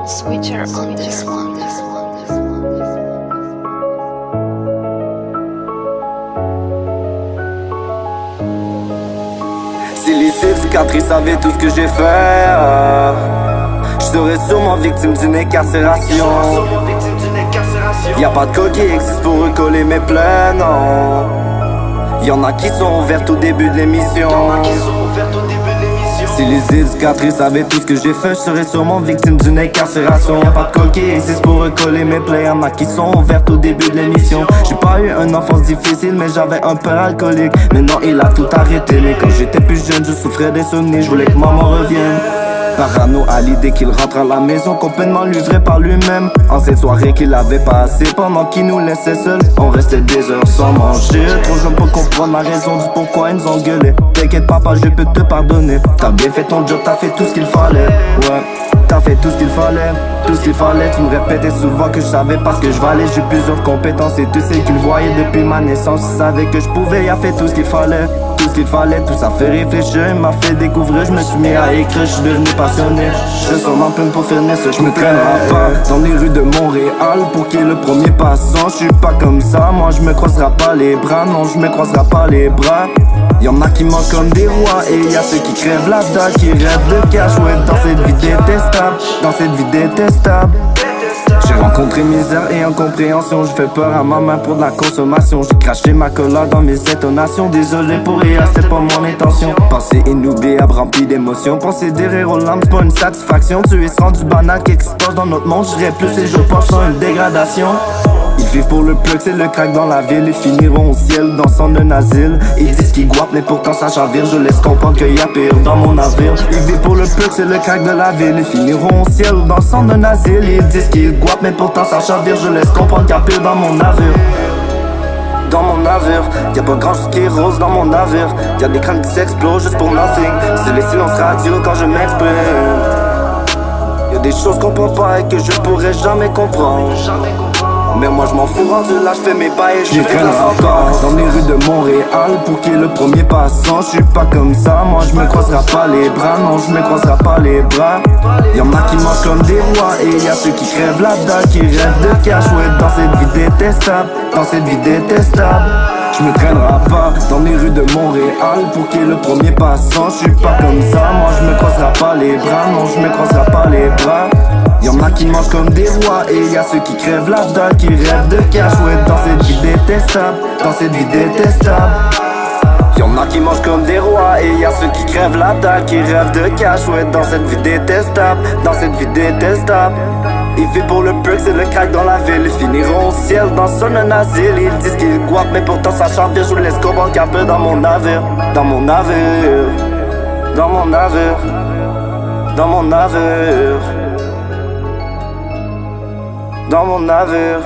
Switcher on this one. Si les cicatrices savaient tout ce que j'ai fait, je serais sûrement victime d'une incarcération. Y'a pas de code qui existe pour recoller mes plaies, non. Y'en a qui sont ouvertes au début de l'émission. Si les cicatrices savaient tout ce que j'ai fait, je serais sûrement victime d'une incarcération. Y'a pas de code qui existe pour recoller mes plaies. Y'en a qui sont ouvertes au début de l'émission. J'ai pas eu une enfance difficile, mais j'avais un père alcoolique. Maintenant il a tout arrêté, mais quand j'étais plus jeune, je souffrais d'insomnie. Je voulais que maman revienne. Parano à l'idée qu'il rentre à la maison complètement livré par lui-même. En cette soirée qu'il avait passé pendant qu'il nous laissait seuls. On restait des heures sans manger. Trop jeune pour comprendre la raison du pourquoi ils nous engueulaient. T'inquiète papa, je peux te pardonner. T'as bien fait ton job, t'as fait tout ce qu'il fallait. Ouais, t'as fait tout ce qu'il fallait. Tout ce qu'il fallait, tu me répétais souvent que je savais parce que je valais. J'ai plusieurs compétences et tu sais qu'il voyait depuis ma naissance. Il savait que je pouvais, il a fait tout ce qu'il fallait. Tout ce qu'il fallait, tout ça fait réfléchir, il m'a fait découvrir, je me suis mis à écrire, je suis devenu passionné. Je sors ma plume pour finir ce, je me traînerai pas dans les rues de Montréal pour qu'il y ait le premier passant. Je suis pas comme ça, moi je me croiserai pas les bras, non je me croiserai pas les bras. Y'en a qui mangent comme des rois et y'a ceux qui crèvent la dalle, qui rêvent de cash, ouais dans cette vie détestable, dans cette vie détestable. J'ai rencontré misère et incompréhension. Je fais peur à ma main pour de la consommation. J'ai craché ma cola dans mes intonations. Désolé pour rien, c'était pas mon intention. Pensée inoubliable, remplie d'émotions. Penser des rires aux larmes, c'est pas une satisfaction. Tu es rendu banal, qu'est-ce qui se passe dans notre monde? J'irai plus et je pense sans une dégradation. Ils vivent pour le plug, c'est le crack dans la ville. Ils finiront au ciel, dansant d'un asile. Ils disent qu'ils guapent, mais pourtant ça chavire. Je laisse comprendre qu'il y a pire dans mon navire. Ils vivent pour le plug, c'est le crack de la ville. Ils finiront au ciel, dansant d'un asile. Ils disent qu'ils guapent, mais pourtant ça chavire. Je laisse comprendre qu'il y a pire dans mon navire. Dans mon navire, y'a pas grand chose qui est rose dans mon navire. Y'a des crânes qui s'explosent juste pour nothing. C'est les silences radio quand je m'exprime. Y'a des choses qu'on comprend pas et que je pourrais jamais comprendre. Mais moi je m'en fous, rendu là je fais mes bails et je traîne encore dans les rues de Montréal pour qu'il y ait le premier passant. Je suis pas comme ça, moi je me croiserai pas les bras, non je me croiserai pas les bras. Y'en a qui mangent comme des rois et y'a ceux qui crèvent la dalle, qui rêvent de cash, ouais dans cette vie détestable, dans cette vie détestable. Je me traînerai pas dans les rues de Montréal pour qu'il y ait le premier passant. Je suis pas comme ça, moi je me croiserai pas les bras, non je me croiserai pas les bras. Y'en a qui mangent comme des rois et y'a ceux qui crèvent la dalle, qui rêvent de cash, ouais dans cette vie détestable, dans cette vie détestable. Y'en a qui mangent comme des rois et y'a ceux qui crèvent la dalle, qui rêvent de cash, ouais dans cette vie détestable, dans cette vie détestable. Ils vivent pour le perk, c'est le crack dans la ville. Ils finiront au ciel dans son asile. Ils disent qu'ils guapent, mais pourtant ça chavire. Je vous laisse comprendre qu'il y a peu dans mon navire. Dans mon navire. Dans mon navire. Dans mon navire. Dans mon navire.